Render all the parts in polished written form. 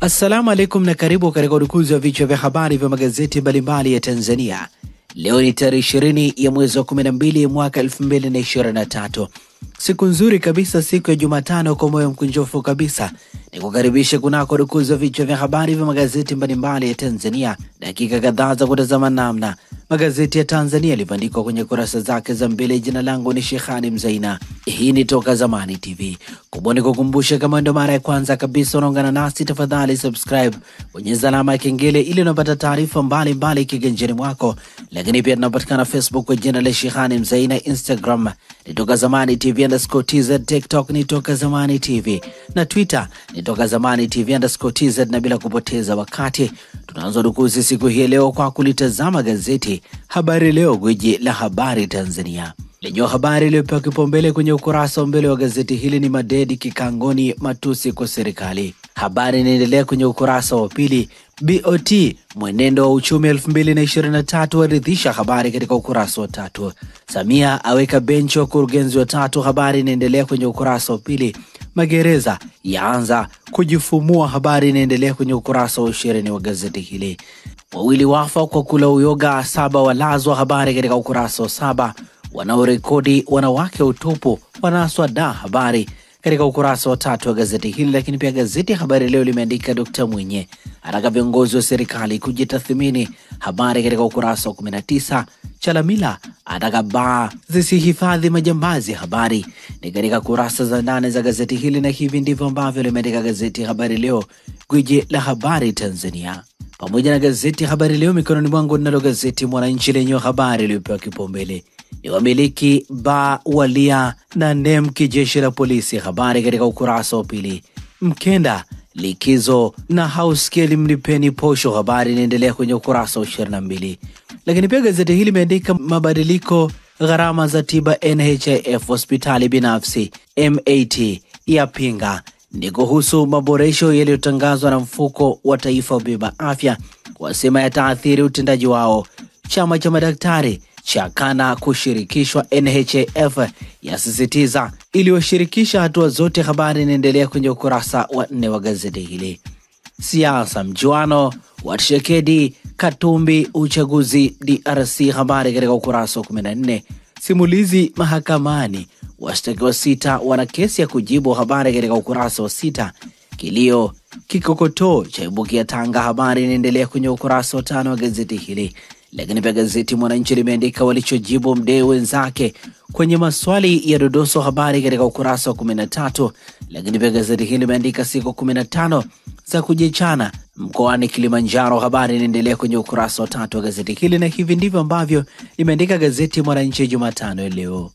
Assalamu alaikum na karibu katika udukuzi wa vichwa vya habari vya magazeti mbalimbali ya Tanzania. Leo ni tarehe 20 ya mwezi wa 12 mwaka 2023. Siku nzuri kabisa, siku ya Jumatano, kwa moyo mkunjofu kabisa ni kukaribisha kunako udukuzi wa vichwa vya habari vya magazeti mbalimbali ya Tanzania. Dakika kadhaa za kutazama namna magazeti ya Tanzania yalivyoandikwa kwenye kurasa zake za mbele. Jina langu ni Sheikhani Mzaina. Hii ni Toka Zamani TV. Kuboni kukumbusha, kama ndo mara ya kwanza kabisa unaungana nasi, tafadhali subscribe, bonyeza alama ya kengele ili unapata taarifa mbalimbali kiganjani mwako. Lakini pia tunapatikana Facebook kwa jina la Sheikhani Mzaina, Instagram ni Toka Zamani TV_TZ, TikTok ni Toka Zamani TV na Twitter ni Toka Zamani TV_TZ. Na bila kupoteza wakati, tunaanza dukuzi siku hii leo kwa kulitazama gazeti Habari Leo, gwiji la habari Tanzania. Lenye habari iliyopewa kipaumbele kwenye ukurasa wa mbele wa gazeti hili ni madedi kikangoni, matusi kwa serikali. Habari inaendelea kwenye ukurasa wa pili. BOT mwenendo wa uchumi 2023 waridhisha, habari katika ukurasa wa 3. Samia aweka benchi wa kurugenzi wa 3, habari inaendelea kwenye ukurasa wa pili. Magereza yaanza kujifumua, habari inaendelea kwenye ukurasa wa 20 wa gazeti hili. Wawili wafa kwa kula uyoga, 7 walazwa, habari katika ukurasa wa 7. Wanaorekodi wanawake utupu wanaswa da, habari katika ukurasa wa 3 wa gazeti hili. Lakini pia gazeti Habari Leo limeandika Dr. Mwinyi ataka viongozi wa serikali kujitathmini, habari katika ukurasa wa 19. Chalamila ataka baa zisihifadhi majambazi, habari ni katika kurasa za ndani za gazeti hili. Na hivi ndivyo ambavyo limeandika gazeti Habari Leo, gwiji la habari Tanzania. Pamoja na gazeti Habari Leo mikononi mwangu, nalo gazeti Mwananchi lenye habari iliyopewa kipaumbele ni wamiliki ba walia na nem kijeshi la polisi, habari katika ukurasa wa pili. Mkenda likizo na hauskeli mlipeni posho, habari inaendelea kwenye ukurasa wa 22. Lakini pia gazeti hili limeandika mabadiliko gharama za tiba NHIF hospitali binafsi, MAT yapinga, ni kuhusu maboresho yaliyotangazwa na mfuko wa taifa wa bima afya, wasema yataathiri utendaji wao. Chama cha madaktari chakana kushirikishwa, NHIF yasisitiza iliwashirikisha hatua zote, habari inaendelea kwenye ukurasa wa 4 wa gazeti hili. Siasa mjuano Watshekedi Katumbi uchaguzi DRC, habari katika ukurasa wa 14. Simulizi mahakamani, washtakiwa 6 wana kesi ya kujibu, habari katika ukurasa wa 6. Kilio kikokotoo cha ibukia Tanga, habari inaendelea kwenye ukurasa wa 5 wa gazeti hili. Lakini pia gazeti Mwananchi limeandika walichojibu Mdee wenzake kwenye maswali ya dodoso, habari katika ukurasa wa 13. Lakini pia gazeti hili limeandika siku 15 za kujichana mkoani Kilimanjaro, habari inaendelea kwenye ukurasa wa 3 wa gazeti hili. Na hivi ndivyo ambavyo limeandika gazeti Mwananchi Jumatano leo.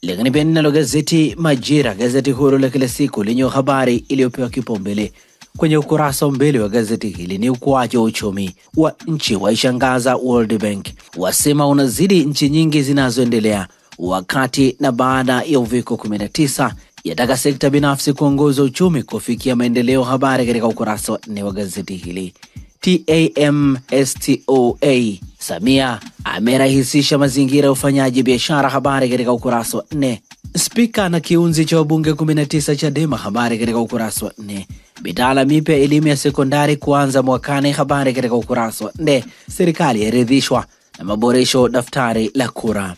Lakini pia ninalo gazeti Majira, gazeti huru la kila siku lenye habari iliyopewa kipaumbele kwenye ukurasa wa mbele wa gazeti hili ni ukuaji wa uchumi wa nchi waishangaza World Bank, wasema unazidi nchi nyingi zinazoendelea wakati na baada ya uviko 19, yataka sekta binafsi kuongoza uchumi kufikia maendeleo, habari katika ukurasa wa 4 wa gazeti hili. TAMSTOA Samia amerahisisha mazingira ya ufanyaji biashara, habari katika ukurasa wa 4. Spika na kiunzi cha wabunge 19 Chadema, habari katika ukurasa wa 4. Mitaala mipya elimu ya sekondari kuanza mwakani, habari katika ukurasa wa 4. Serikali yaridhishwa na maboresho daftari la kura.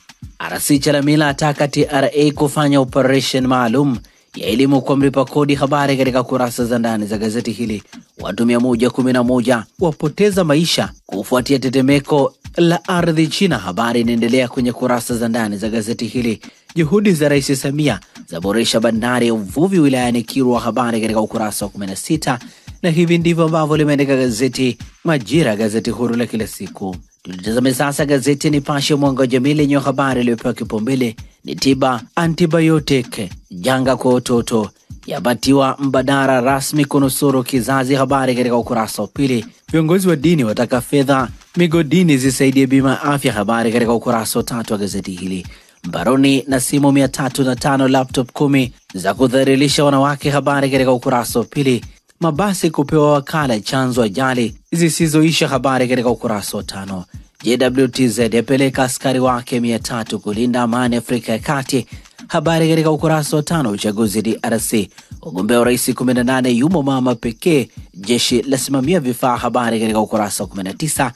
RC Chalamila ataka TRA kufanya operation maalum ya elimu kwa mlipa kodi, habari katika kurasa za ndani za gazeti hili. Watu 111 wapoteza maisha kufuatia tetemeko la ardhi China, habari inaendelea kwenye kurasa za ndani za gazeti hili. Juhudi za Rais Samia za boresha bandari ya uvuvi wilayani Kilwa, habari katika ukurasa wa 16. Na hivi ndivyo ambavyo limeandika gazeti Majira, gazeti huru la kila siku. Tulitazame sasa gazeti Nipashe Mwanga wa Jamii lenye habari iliyopewa kipaumbele ni tiba antibiotic janga kwa watoto yapatiwa mbadala rasmi kunusuru kizazi, habari katika ukurasa wa 2. Viongozi wa dini wataka fedha migodini zisaidie bima afya, habari katika ukurasa wa 3 wa gazeti hili. Mbaroni na simu 305, laptop 10 za kudhalilisha wanawake, habari katika ukurasa wa 2. Mabasi kupewa wakala chanzo ajali zisizoisha, habari katika ukurasa wa 5. JWTZ yapeleka askari wake 300 kulinda amani Afrika ya Kati, Habari katika ukurasa wa 5. Uchaguzi DRC. Ugombea urais 18 yumo mama pekee jeshi lasimamia vifaa, habari katika ukurasa wa 19.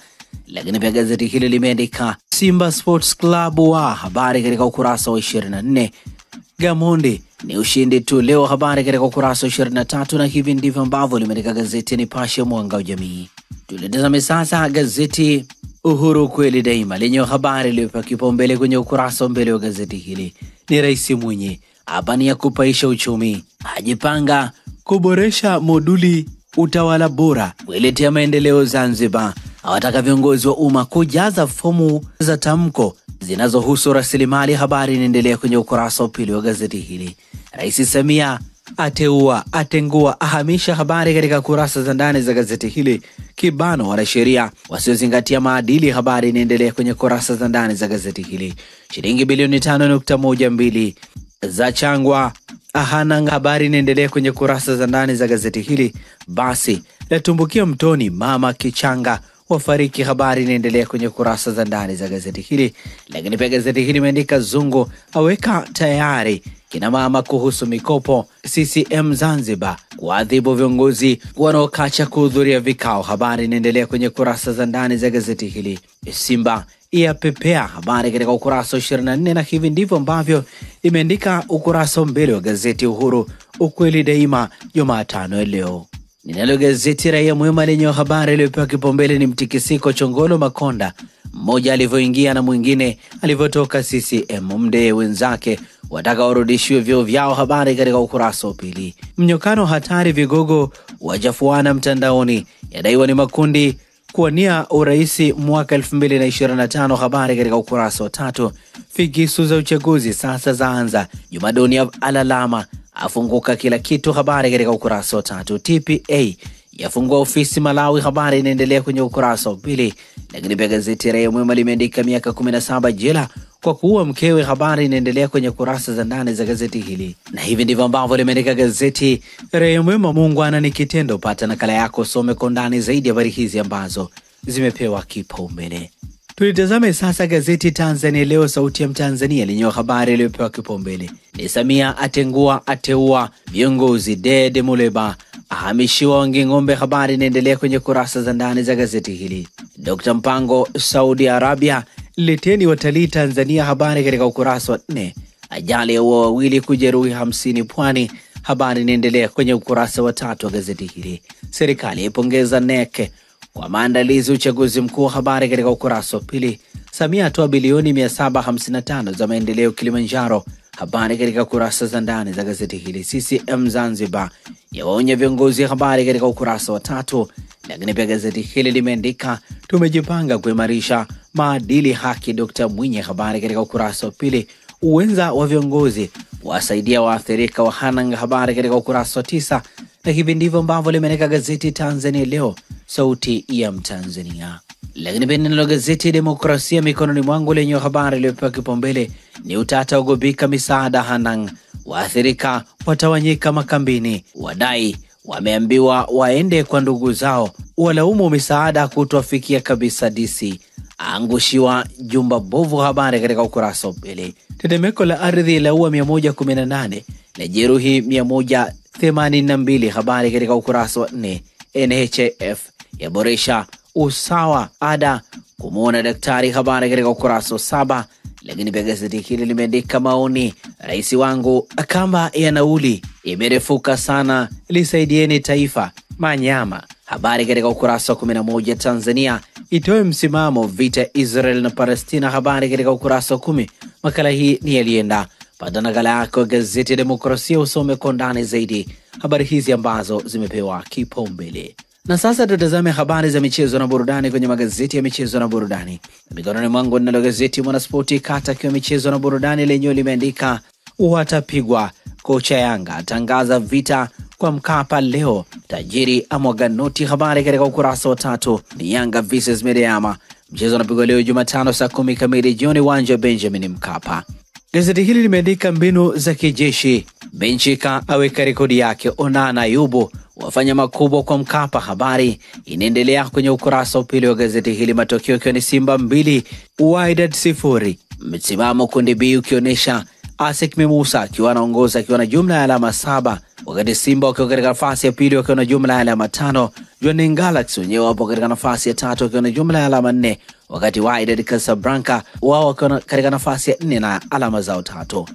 Lakini pia gazeti hili limeandika Simba Sports Club wa habari katika ukurasa wa 24. Gamondi ni ushindi tu leo, habari katika ukurasa wa 23, na hivi ndivyo ambavyo limeandika gazeti Nipashe mwanga wa jamii. Tulitazame sasa gazeti Uhuru kweli daima lenye habari iliyopewa kipaumbele kwenye ukurasa wa mbele wa gazeti hili ni Rais Mwinyi hapa ni ya kupaisha uchumi, ajipanga kuboresha moduli utawala bora kuletea maendeleo Zanzibar, awataka viongozi wa umma kujaza fomu za tamko zinazohusu rasilimali. Habari inaendelea kwenye ukurasa wa pili wa gazeti hili. Rais Samia ateua, atengua, ahamisha, habari katika kurasa za ndani za gazeti hili. Kibano wanasheria wasiozingatia maadili, habari inaendelea kwenye kurasa za ndani za gazeti hili. Shilingi bilioni 5.12 za changwa Hanang', habari inaendelea kwenye kurasa za ndani za gazeti hili. Basi latumbukia mtoni, mama kichanga wafariki, habari inaendelea kwenye kurasa za ndani za gazeti hili. Lakini pia gazeti hili imeandika Zungu aweka tayari kina mama kuhusu mikopo, CCM Zanzibar kuadhibu viongozi wanaokacha kuhudhuria vikao, habari inaendelea kwenye kurasa za ndani za gazeti hili. Simba ya pepea, habari katika ukurasa wa 24, na hivi ndivyo ambavyo imeandika ukurasa mbele wa gazeti Uhuru ukweli daima Jumatano ya leo. Ninalo gazeti Raia Mwema lenye habari iliyopewa kipaumbele ni mtikisiko Chongolo Makonda, mmoja alivyoingia na mwingine alivyotoka CCM, mde wenzake wataka warudishiwe vyeo vyao, habari katika ukurasa wa pili. Mnyokano hatari, vigogo wajafuana mtandaoni, yadaiwa ni makundi kuwania uraisi mwaka 2025, habari katika ukurasa wa 3. Figisu za uchaguzi sasa zaanza, Jumadoni alalama afunguka kila kitu, habari katika ukurasa wa 3. TPA yafungua ofisi Malawi, habari inaendelea kwenye ukurasa wa 2. Lakini pia gazeti Raia Mwema limeandika miaka 17 jela kwa kuua mkewe, habari inaendelea kwenye kurasa za ndani za gazeti hili. Na hivi ndivyo ambavyo limeandika gazeti Raia Mwema, muungwana ni kitendo. Pata nakala yako, some kwa ndani zaidi habari hizi ambazo zimepewa kipaumbele. Tulitazame sasa gazeti Tanzania Leo, sauti ya Mtanzania, lenye habari iliyopewa kipaumbele ni Samia atengua, ateua viongozi, Dede Muleba ahamishiwa Wanging'ombe, habari inaendelea kwenye kurasa za ndani za gazeti hili. Dr. Mpango Saudi Arabia, leteni watalii Tanzania, habari katika ukurasa wa 4. Ajali ya wawili kujeruhi 50 Pwani, habari inaendelea kwenye ukurasa wa 3 wa gazeti hili. Serikali ipongeza NEC kwa maandalizi uchaguzi mkuu, habari katika ukurasa wa 2. Samia atoa bilioni 755 za maendeleo Kilimanjaro, habari katika kurasa za ndani za gazeti hili. CCM Zanzibar yawaonya viongozi, habari katika ukurasa wa 3. Lakini pia gazeti hili limeandika tumejipanga kuimarisha maadili haki, Dr. Mwinyi, habari katika ukurasa wa 2. Uwenza wa viongozi wasaidia waathirika wa Hanang', habari katika ukurasa wa 9. Na hivi ndivyo ambavyo limeandika gazeti Tanzania Leo, sauti ya Mtanzania. Lakini pia nalo gazeti Demokrasia mikononi mwangu lenye habari iliyopewa kipaumbele ni utata ugobika misaada Hanang', waathirika watawanyika makambini, wadai wameambiwa waende kwa ndugu zao, walaumu misaada kutofikia kabisa, DC angushiwa jumba bovu, habari katika ukurasa wa 2. Tetemeko la ardhi la ua 118 la jeruhi 182, habari katika ukurasa wa 4. NHF yaboresha usawa ada kumuona daktari, habari katika ukurasa wa 7. Lakini pia gazeti hili limeandika maoni, rais wangu kamba ya nauli imerefuka sana, lisaidieni taifa Manyama, habari katika ukurasa wa 11. Tanzania itoe msimamo vita Israel na Palestina, habari katika ukurasa wa 10. Makala hii ni Yalienda. Pata nakala yako gazeti Demokrasia, usome kwa ndani zaidi habari hizi ambazo zimepewa kipaumbele. Na sasa tutazame habari za michezo na burudani kwenye magazeti ya michezo na burudani. Mikononi mwangu ninalo gazeti Mwanaspoti kata kwa michezo na burudani, lenyewe limeandika watapigwa, kocha Yanga atangaza vita kwa Mkapa leo, tajiri amwaga noti, habari katika ukurasa wa 3. Ni Yanga vs Medeama, mchezo unapigwa leo Jumatano saa 10 kamili jioni, uwanja Benjamin Mkapa. Gazeti hili limeandika mbinu za kijeshi, Benchika aweka rekodi yake, Onana Yubo wafanya makubwa kwa Mkapa, habari inaendelea kwenye ukurasa wa 2 wa gazeti hili. Matokeo ikiwa ni Simba 2 Wydad 0, msimamo kundi B ukionyesha Asek Musa akiwa anaongoza akiwa na jumla ya alama 7, wakati Simba wakiwa katika nafasi ya pili wakiwa na jumla ya alama 5. Jwaneng Galaxy wenyewe wapo katika nafasi ya 3 wakiwa na jumla ya alama 4, wakati Wydad Casablanca wao wakiwa katika nafasi ya 4 na alama zao 3.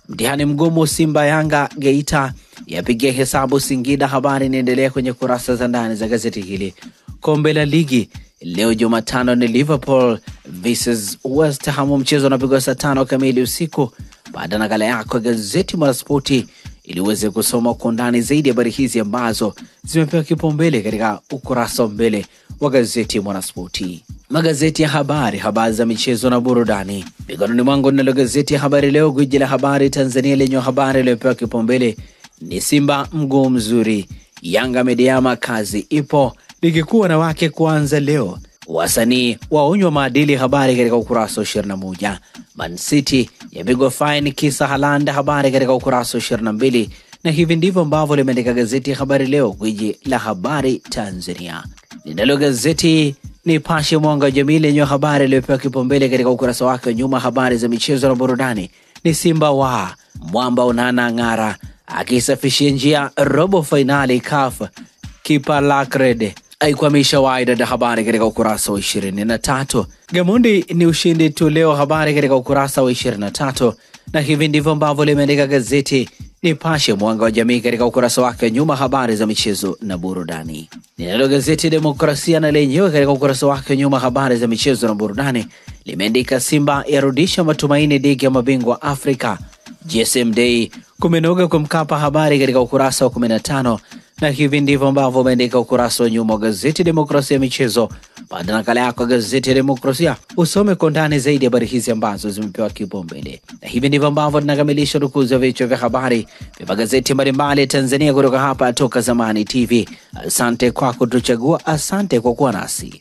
Mtihani mgumu Simba Yanga Geita yapigia hesabu Singida. Habari inaendelea kwenye kurasa za ndani za gazeti hili. Kombe la ligi leo Jumatano ni Liverpool vs West Ham, mchezo unapigwa saa 5 kamili usiku. Baada nakala yako gazeti Mwanaspoti ili uweze kusoma kwa undani zaidi habari hizi ambazo zimepewa kipaumbele katika ukurasa mbele wa gazeti Mwanaspoti. Magazeti ya habari za michezo na burudani. Mikononi mwangu nalo gazeti ya Habari Leo, gwiji la habari Tanzania, lenye habari iliyopewa kipaumbele ni Simba mguu mzuri, Yanga mediama kazi ipo, ligi kuu wanawake kuanza leo, wasanii waonywa maadili. Habari katika ukurasa wa 21. Man City yapigwa fine kisa Haaland. Habari katika ukurasa wa 22. Na hivi ndivyo ambavyo limeandika gazeti ya Habari Leo, gwiji la habari Tanzania. Ninalo gazeti Nipashe Mwanga wa Jamii, lenye habari iliyopewa kipaumbele katika ukurasa wake wa nyuma. Habari za michezo na burudani ni Simba wa mwamba Onana ng'ara akisafishia njia robo finali CAF, kipa Lakrede aikwamisha Wydad. Habari katika ukurasa wa 23. Gamondi ni ushindi tu leo. Habari katika ukurasa wa 23. Na hivi ndivyo ambavyo limeandika gazeti Nipashe Mwanga wa Jamii katika ukurasa wake nyuma. Habari za michezo na burudani. Ninalo gazeti Demokrasia na lenyewe katika ukurasa wake nyuma. Habari za michezo na burudani limeandika Simba yarudisha matumaini ligi ya mabingwa Afrika, GSM Day kumenoga kwa Mkapa. Habari katika ukurasa wa 15. Na hivi ndivyo ambavyo umeandika ukurasa wa nyuma wa gazeti Demokrasia michezo. Baada nakala yako gazeti Demokrasia usome kwa ndani zaidi habari hizi ambazo zimepewa kipaumbele. Na hivi ndivyo ambavyo tunakamilisha rukuzi ya vichwa vya habari vya magazeti mbalimbali Tanzania kutoka hapa Toka Zamani TV. Asante kwa kutuchagua, asante kwa kuwa nasi.